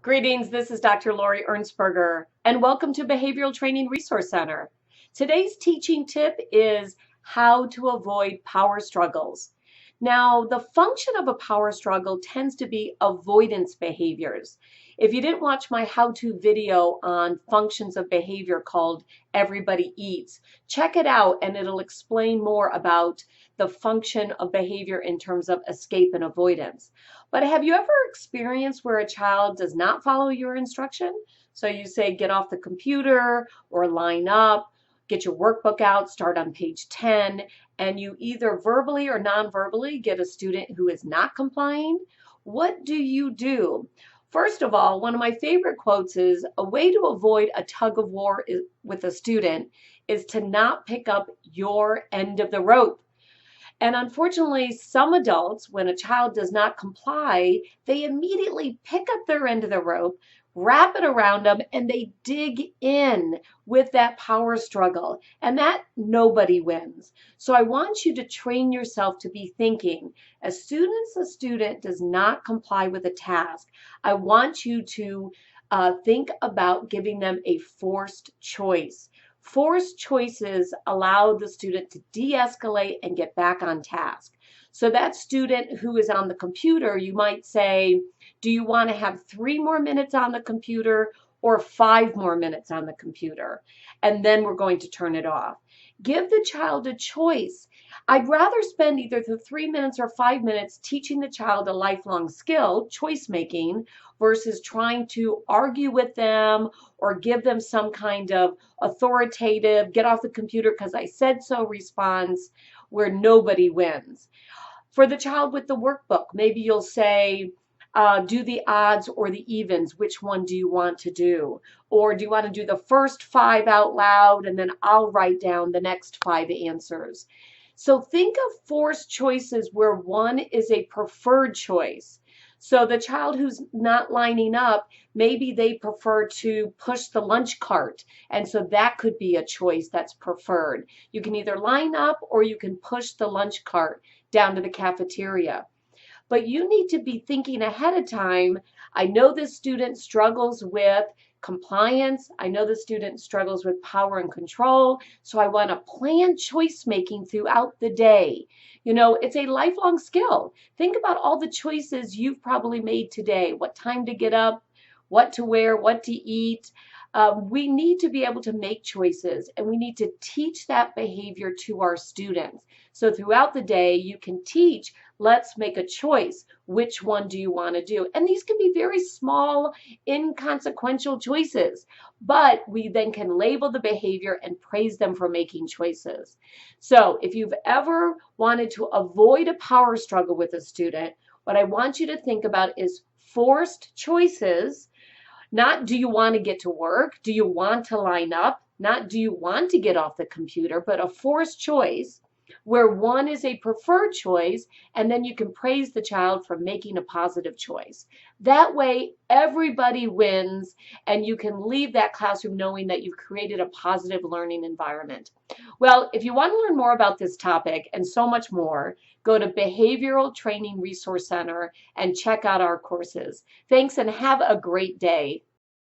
Greetings, this is Dr. Lori Ernsberger, and welcome to Behavioral Training Resource Center. Today's teaching tip is how to avoid power struggles. Now, the function of a power struggle tends to be avoidance behaviors. If you didn't watch my how-to video on functions of behavior called Everybody Eats, check it out and it'll explain more about the function of behavior in terms of escape and avoidance. But have you ever experienced where a child does not follow your instruction? So you say, get off the computer or line up, get your workbook out, start on page 10, and you either verbally or non-verbally get a student who is not complying. What do you do? First of all, one of my favorite quotes is, a way to avoid a tug of war with a student is to not pick up your end of the rope. And unfortunately, some adults, when a child does not comply, they immediately pick up their end of the rope, wrap it around them, and they dig in with that power struggle. And that nobody wins. So I want you to train yourself to be thinking, as soon as a student does not comply with a task, I want you to think about giving them a forced choice. Forced choices allow the student to de-escalate and get back on task. So that student who is on the computer, you might say, do you want to have 3 more minutes on the computer or 5 more minutes on the computer? And then we're going to turn it off. Give the child a choice. I'd rather spend either the 3 minutes or 5 minutes teaching the child a lifelong skill, choice making, versus trying to argue with them or give them some kind of authoritative, get off the computer because I said so response where nobody wins. For the child with the workbook, maybe you'll say, do the odds or the evens. Which one do you want to do? Or do you want to do the first 5 out loud and then I'll write down the next 5 answers? So think of forced choices where one is a preferred choice. So the child who's not lining up, maybe they prefer to push the lunch cart. And so that could be a choice that's preferred. You can either line up or you can push the lunch cart down to the cafeteria. But you need to be thinking ahead of time. I know this student struggles with compliance. I know the student struggles with power and control. So I want to plan choice making throughout the day. You know, it's a lifelong skill. Think about all the choices you've probably made today. What time to get up, what to wear, what to eat. We need to be able to make choices, and we need to teach that behavior to our students. So throughout the day, you can teach, let's make a choice. Which one do you want to do? And these can be very small, inconsequential choices, but we then can label the behavior and praise them for making choices. So if you've ever wanted to avoid a power struggle with a student, what I want you to think about is forced choices. Not do you want to get to work? Do you want to line up? Not do you want to get off the computer, but a forced choice where one is a preferred choice, and then you can praise the child for making a positive choice. That way, everybody wins, and you can leave that classroom knowing that you've created a positive learning environment. Well, if you want to learn more about this topic and so much more, go to Behavioral Training Resource Center and check out our courses. Thanks and have a great day.